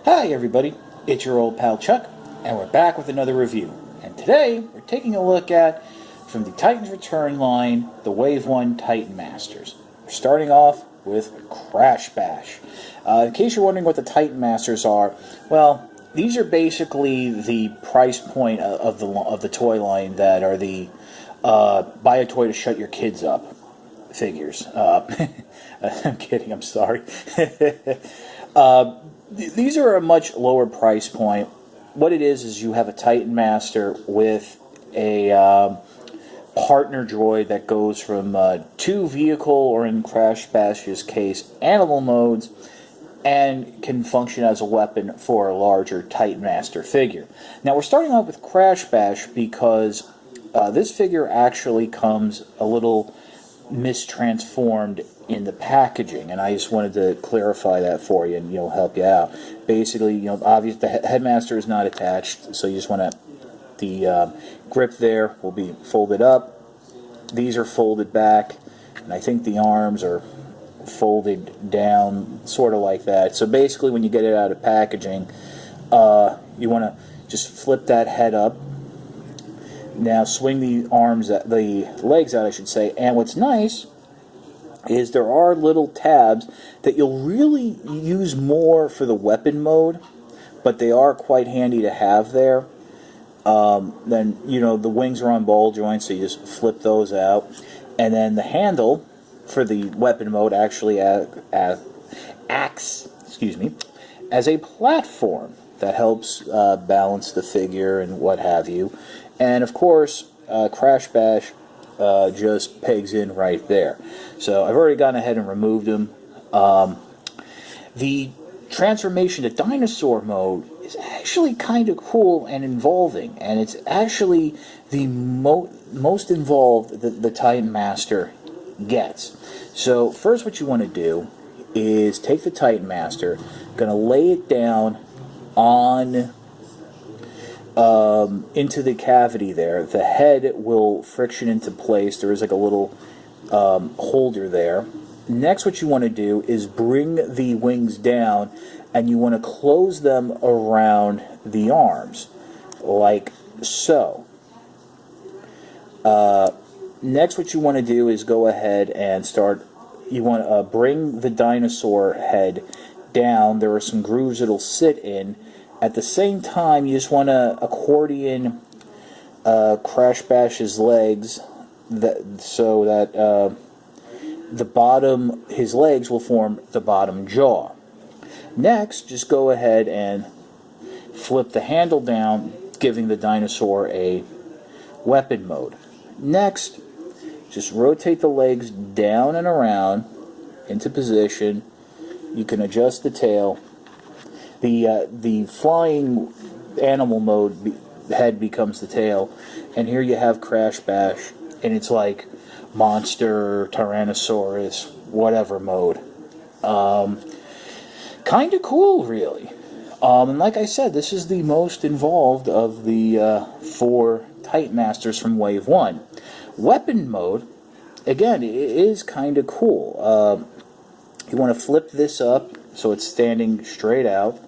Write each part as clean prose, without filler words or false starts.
Hi everybody, it's your old pal Chuck, and we're back with another review. And today, we're taking a look at, from the Titans Return line, the Wave 1 Titan Masters. We're starting off with Crash Bash. In case you're wondering what the Titan Masters are, well, these are basically the price point of the toy line that are the buy a toy to shut your kids up figures. I'm kidding, I'm sorry. These are a much lower price point. What it is you have a Titan Master with a partner droid that goes from 2 vehicle, or in Crash Bash's case, animal modes, and can function as a weapon for a larger Titan Master figure. Now we're starting off with Crash Bash because this figure actually comes a little mistransformed in the packaging, and I just wanted to clarify that for you and help you out. Basically, obviously the headmaster is not attached, so you just want to, the grip there will be folded up. These are folded back, and I think the arms are folded down, sort of like that. So basically, when you get it out of packaging, you want to just flip that head up. Now swing the legs out, I should say. And what's nice is there are little tabs that you'll really use more for the weapon mode, but they are quite handy to have there. Then, the wings are on ball joints, so you just flip those out. And then the handle for the weapon mode actually acts as a platform that helps balance the figure and what have you. And of course, Crash Bash just pegs in right there. So I've already gone ahead and removed him. The transformation to dinosaur mode is actually kind of cool and involving, and it's actually the most involved that the Titan Master gets. So first what you want to do is take the Titan Master, going to lay it down on into the cavity there. The head will friction into place. There is like a little holder there. Next, what you want to do is bring the wings down, and you want to close them around the arms, like so. Next, what you want to do is go ahead and start. You want to bring the dinosaur head down. There are some grooves it'll sit in. At the same time, you just want to accordion Crash Bash's legs so that his legs will form the bottom jaw. Next, just go ahead and flip the handle down, giving the dinosaur a weapon mode. Next, just rotate the legs down and around into position. You can adjust the tail. The flying animal mode head becomes the tail, and here you have Crash Bash, and it's like monster, Tyrannosaurus, whatever mode. Kind of cool, really. And like I said, this is the most involved of the 4 Titan Masters from Wave 1. Weapon mode, again, it is kind of cool. You want to flip this up so it's standing straight out.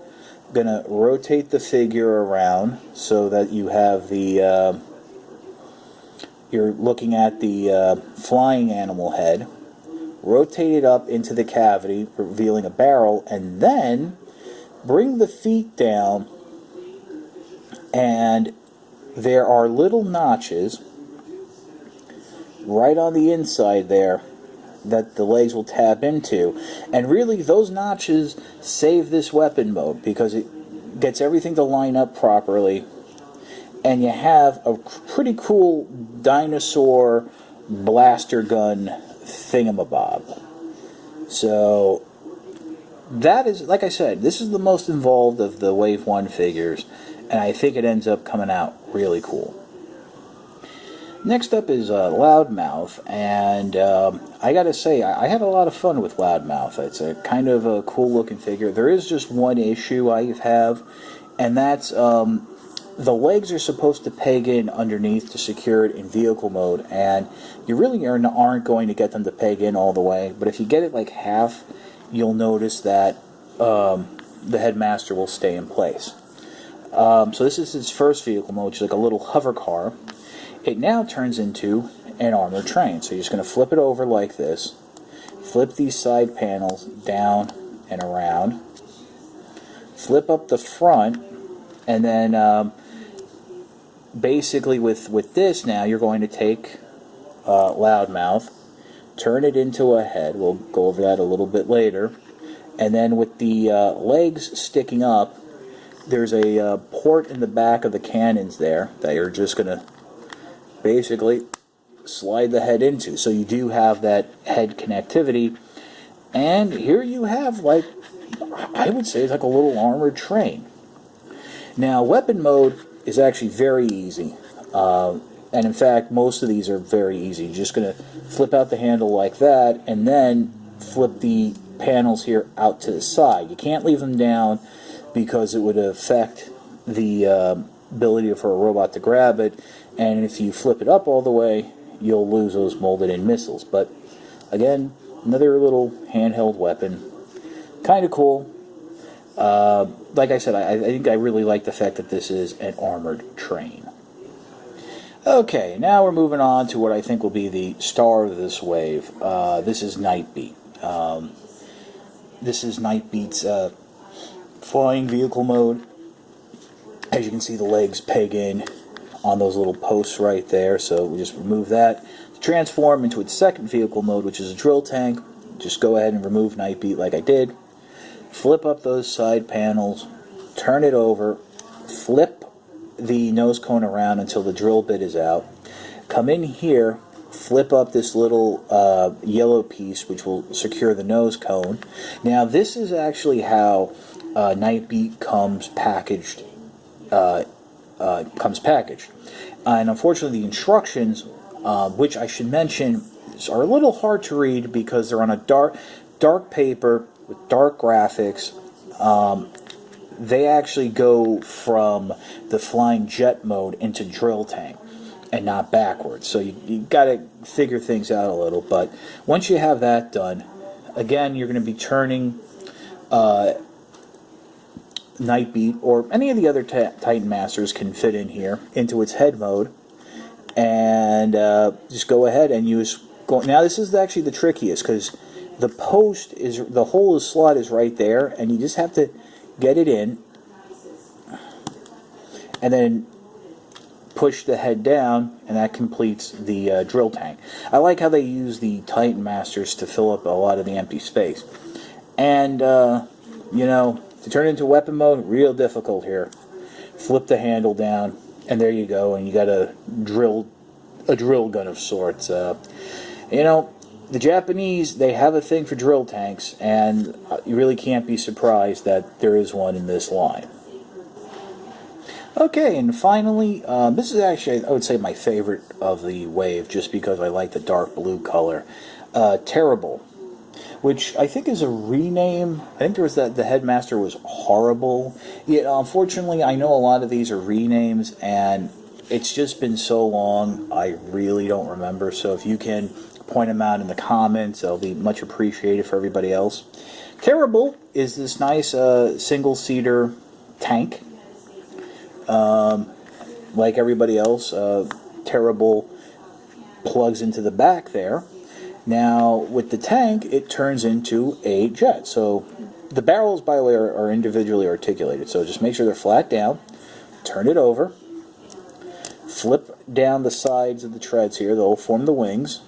Going to rotate the figure around so that you have the you're looking at the flying animal head. Rotate it up into the cavity, revealing a barrel, and then bring the feet down, and there are little notches right on the inside there that the legs will tap into, and really those notches save this weapon mode because it gets everything to line up properly, and you have a pretty cool dinosaur blaster gun thingamabob. So that is, like I said, this is the most involved of the Wave 1 figures, and I think it ends up coming out really cool. Next up is Loudmouth, and I gotta say, I had a lot of fun with Loudmouth. It's a kind of a cool looking figure. There is just one issue I have, and that's the legs are supposed to peg in underneath to secure it in vehicle mode, and you really aren't going to get them to peg in all the way, but if you get it like half, you'll notice that the headmaster will stay in place. So this is its first vehicle mode, which is like a little hover car. It now turns into an armored train. So you're just going to flip it over like this, flip these side panels down and around, flip up the front, and then basically with this now you're going to take Loudmouth, turn it into a head. We'll go over that a little bit later. And then with the legs sticking up, there's a port in the back of the cannons there that you're just going to basically slide the head into. So you do have that head connectivity. And here you have, like, I would say it's like a little armored train. Now, weapon mode is actually very easy. And in fact, most of these are very easy. You're just going to flip out the handle like that, and then flip the panels here out to the side. You can't leave them down because it would affect the ability for a robot to grab it. And if you flip it up all the way, you'll lose those molded-in missiles. But again, another little handheld weapon. Kind of cool. Like I said, I think I really like the fact that this is an armored train. Okay, now we're moving on to what I think will be the star of this wave. This is Nightbeat. This is Nightbeat's flying vehicle mode. As you can see, the legs peg in on those little posts right there, so we just remove that. To transform into its second vehicle mode, which is a drill tank, just go ahead and remove Nightbeat like I did. Flip up those side panels, turn it over, flip the nose cone around until the drill bit is out. Come in here, flip up this little yellow piece which will secure the nose cone. Now this is actually how Nightbeat comes packaged. And unfortunately the instructions, which I should mention are a little hard to read because they're on a dark paper with dark graphics. They actually go from the flying jet mode into drill tank and not backwards. So you got to figure things out a little. But once you have that done, again, you're going to be turning Nightbeat, or any of the other Titan Masters can fit in here, into its head mode. And just go ahead and use... Now this is actually the trickiest, because the post is... the hole slot is right there, and you just have to get it in, and then push the head down, and that completes the drill tank. I like how they use the Titan Masters to fill up a lot of the empty space. And, you know, to turn it into weapon mode, real difficult here. Flip the handle down, and there you go, and you got a drill gun of sorts. You know, the Japanese, they have a thing for drill tanks, and you really can't be surprised that there is one in this line. Okay, and finally, this is actually, I would say, my favorite of the wave, just because I like the dark blue color. Terri-Bull, which I think is a rename. I think there was the headmaster was Horrible. Yet, unfortunately, I know a lot of these are renames, and it's just been so long, I really don't remember. So if you can point them out in the comments, it'll be much appreciated for everybody else. Terri-Bull is this nice single-seater tank. Like everybody else, Terri-Bull plugs into the back there. Now, with the tank, it turns into a jet. So the barrels, by the way, are individually articulated. So just make sure they're flat down. Turn it over. Flip down the sides of the treads here. They'll form the wings.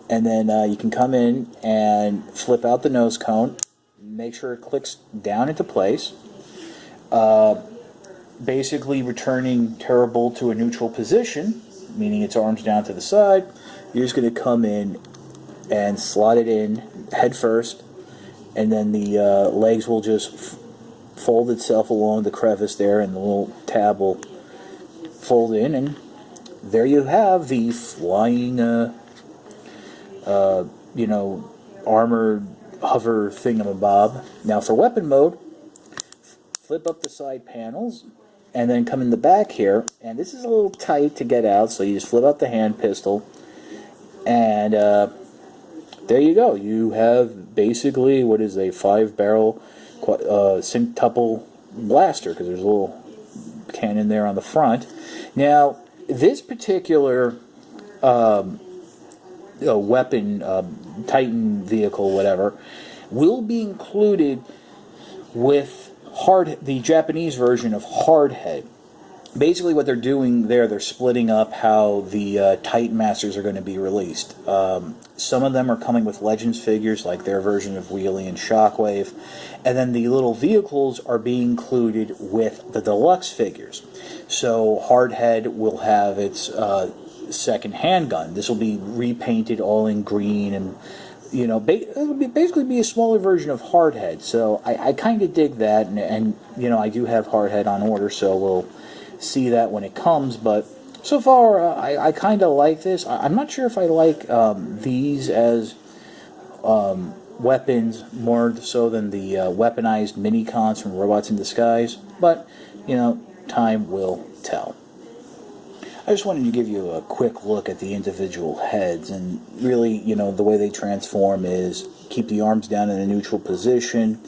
And then you can come in and flip out the nose cone. Make sure it clicks down into place. Basically returning Terri-Bull to a neutral position, meaning its arms down to the side. You're just going to come in and slot it in head first, and then the legs will just fold itself along the crevice there, and the little tab will fold in, and there you have the flying, you know, armored hover thingamabob. Now for weapon mode, flip up the side panels, and then come in the back here, and this is a little tight to get out, so you just flip out the hand pistol, and there you go. You have basically what is a 5-barrel centuple blaster, because there's a little cannon there on the front. Now, this particular weapon, Titan vehicle, whatever, will be included with the Japanese version of Hardhead. Basically what they're doing there, they're splitting up how the Titan Masters are going to be released. Some of them are coming with Legends figures, like their version of Wheelie and Shockwave, and then the little vehicles are being included with the deluxe figures. So Hardhead will have its second handgun. This will be repainted all in green, and it'll basically be a smaller version of Hardhead. So I kind of dig that, and I do have Hardhead on order, so we'll see that when it comes. But so far, I kind of like this. I'm not sure if I like these as weapons more so than the weaponized mini-cons from Robots in Disguise, but time will tell. I just wanted to give you a quick look at the individual heads, and really, the way they transform is keep the arms down in a neutral position,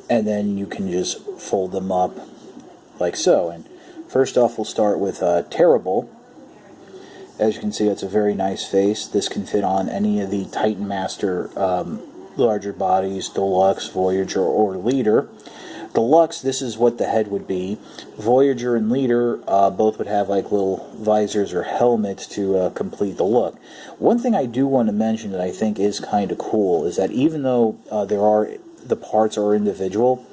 and then you can just fold them up like so. And first off, we'll start with Terri-Bull. As you can see, it's a very nice face. This can fit on any of the Titan Master larger bodies, Deluxe, Voyager, or Leader. Deluxe, this is what the head would be. Voyager and Leader both would have like little visors or helmets to complete the look. One thing I do want to mention that I think is kind of cool is that even though the parts are individual,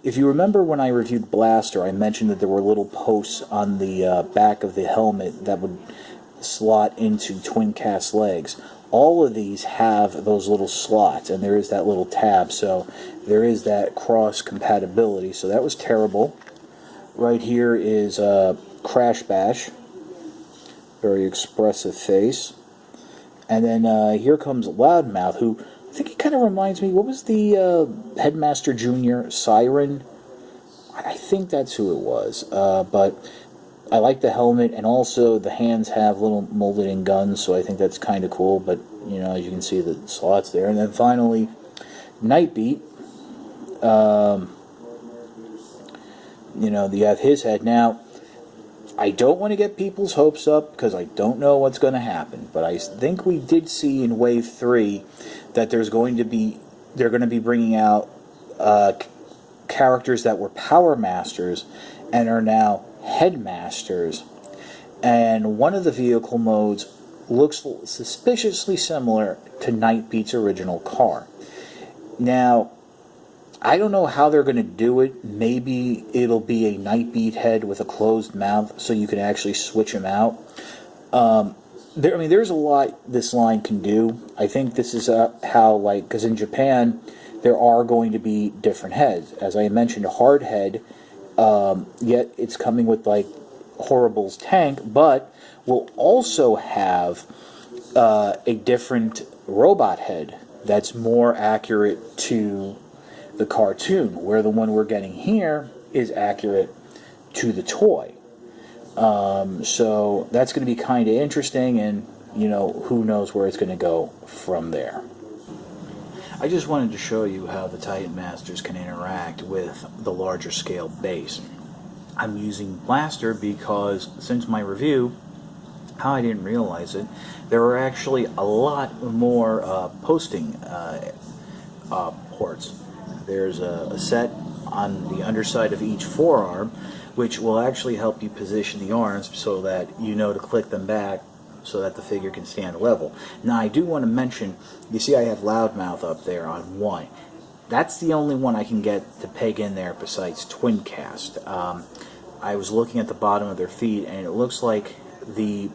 if you remember when I reviewed Blaster, I mentioned that there were little posts on the back of the helmet that would slot into twin cast legs. All of these have those little slots, and there is that little tab, so there is that cross compatibility. So that was Terri-Bull. Right here is Crash Bash, very expressive face. And then here comes Loudmouth, who I think he kind of reminds me, what was the Headmaster Jr. Siren? I think that's who it was, but I like the helmet, and also the hands have little molded-in guns, so I think that's kind of cool. But as you can see, the slots there. And then finally, Nightbeat. You have his head. Now, I don't want to get people's hopes up because I don't know what's going to happen, but I think we did see in Wave 3 that they're going to be bringing out characters that were Power Masters and are now Headmasters, and one of the vehicle modes looks suspiciously similar to Nightbeat's original car. Now, I don't know how they're going to do it. Maybe it'll be a Nightbeat head with a closed mouth, so you can actually switch them out. There's a lot this line can do. I think this is how, because in Japan, there are going to be different heads. As I mentioned, Hardhead. Yet it's coming with Horrible's tank, but we'll also have a different robot head that's more accurate to the cartoon, where the one we're getting here is accurate to the toy. So that's going to be kind of interesting, and who knows where it's going to go from there. I just wanted to show you how the Titan Masters can interact with the larger scale base. I'm using Blaster because since my review, how I didn't realize it, there are actually a lot more posting ports. There's a set on the underside of each forearm, which will actually help you position the arms so that to click them back so that the figure can stand level. Now, I do want to mention, you see I have Loudmouth up there on one. That's the only one I can get to peg in there besides Twin Cast. I was looking at the bottom of their feet, and it looks like the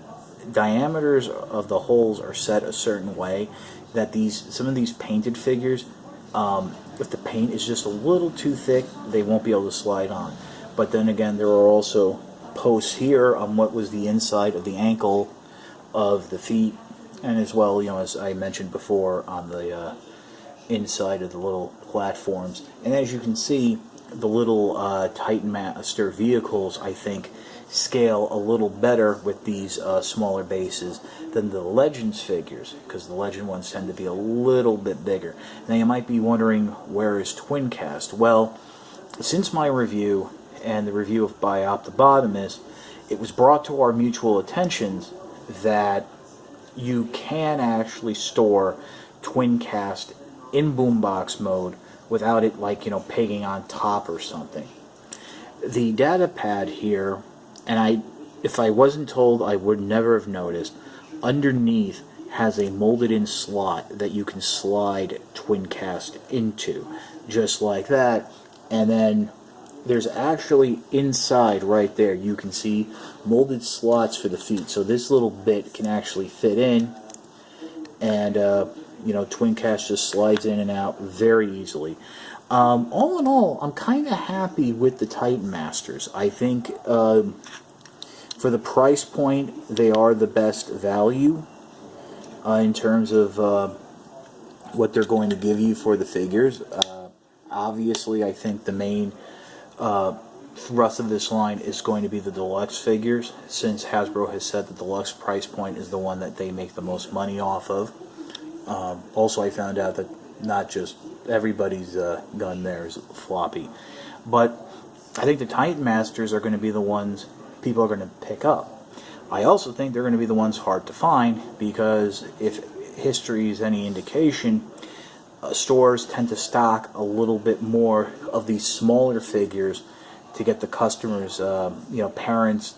diameters of the holes are set a certain way that some of these painted figures, if the paint is just a little too thick, they won't be able to slide on. But then again, there are also posts here on what was the inside of the ankle of the feet, and as well, as I mentioned before, on the inside of the little platforms. And as you can see, the little Titan Master vehicles, I think, scale a little better with these smaller bases than the Legends figures, because the Legend ones tend to be a little bit bigger. Now you might be wondering, where is Twincast? Well, since my review and the review of by Optobotomist, it was brought to our mutual attentions that you can actually store Twincast in boombox mode without it, like, pegging on top or something. The data pad here, and if I wasn't told, I would never have noticed, underneath has a molded in slot that you can slide Twincast into, just like that. And then there's actually inside right there, you can see molded slots for the feet, so this little bit can actually fit in, and Twincast just slides in and out very easily. All in all, I'm kind of happy with the Titan Masters. I think for the price point, they are the best value in terms of what they're going to give you for the figures. Obviously, I think the main thrust of this line is going to be the deluxe figures, since Hasbro has said that the deluxe price point is the one that they make the most money off of. Also, I found out that not just everybody's gun there is floppy, but I think the Titan Masters are going to be the ones people are going to pick up. I also think they're going to be the ones hard to find, because if history is any indication, stores tend to stock a little bit more of these smaller figures to get the customers, parents'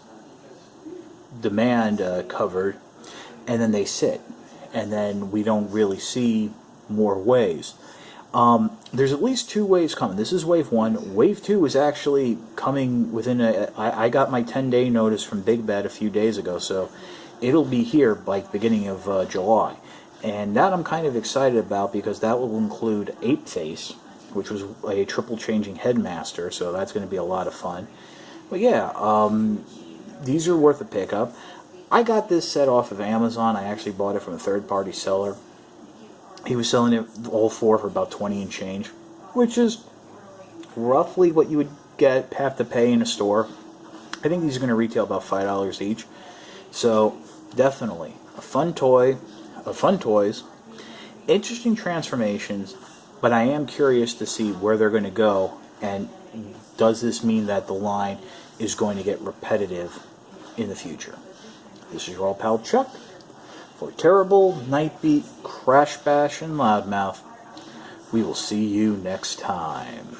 demand covered, and then they sit, and then we don't really see more waves. There's at least 2 waves coming. This is wave 1. Wave 2 is actually coming within I got my 10-day notice from Big Bad a few days ago, so it'll be here by the beginning of July. And that I'm kind of excited about, because that will include Apeface, which was a triple changing headmaster, so that's going to be a lot of fun. But yeah, these are worth a pickup. I got this set off of Amazon. I actually bought it from a third-party seller. He was selling it all 4 for about 20 and change, which is roughly what you would have to pay in a store. I think these are going to retail about $5 each. So definitely a fun toy. Fun toys, interesting transformations, but I am curious to see where they're going to go, and does this mean that the line is going to get repetitive in the future? This is your old pal Chuck for Terri-Bull, Nightbeat, Crash Bash, and Loudmouth. We will see you next time.